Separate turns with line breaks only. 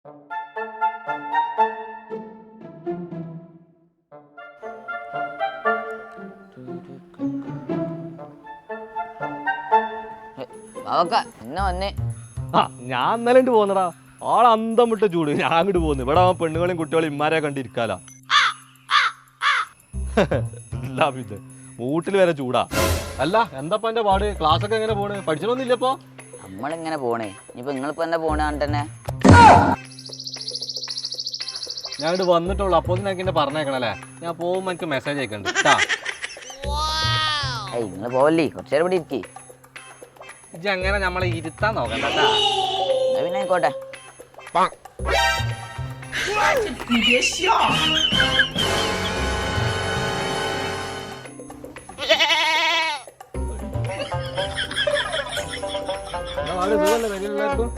ഞാൻ ഇന്നലെ പോന്നടാ. ആളെ അന്തം വിട്ട ചൂട്. ഞാൻ അങ്ങോട്ട് പോന്നു. ഇവിടെ പെണ്ണുങ്ങളെയും കുട്ടികളെയും ഇമ്മാരെ കണ്ടിരിക്കാല. വീട്ടിൽ വരെ ചൂടാ. അല്ല എന്താ എന്റെ പാട്? ക്ലാസ് ഒക്കെ എങ്ങനെ പോണ്? പഠിച്ചൊന്നുമില്ല ഇപ്പൊ?
നമ്മളിങ്ങനെ പോണേ. ഇനിയിപ്പോ നിങ്ങളിപ്പോ എന്താ പോണേ തന്നെ?
ഞാൻ ഇവിടെ വന്നിട്ടുള്ളൂ. അപ്പോ എനിക്ക് പറഞ്ഞേക്കണല്ലേ. ഞാൻ പോകുമ്പോ എനിക്ക് മെസ്സേജ് അയക്കണ്ട്.
നിങ്ങൾ പോവല്ലേ, കുറച്ചേരം ഇവിടെ ഇരിക്കേ.
ഇജ്ജ് അങ്ങനെ നമ്മളെ ഇരുത്താൻ നോക്കണ്ട.
പിന്നെ ആയിക്കോട്ടെ.
എല്ലാവർക്കും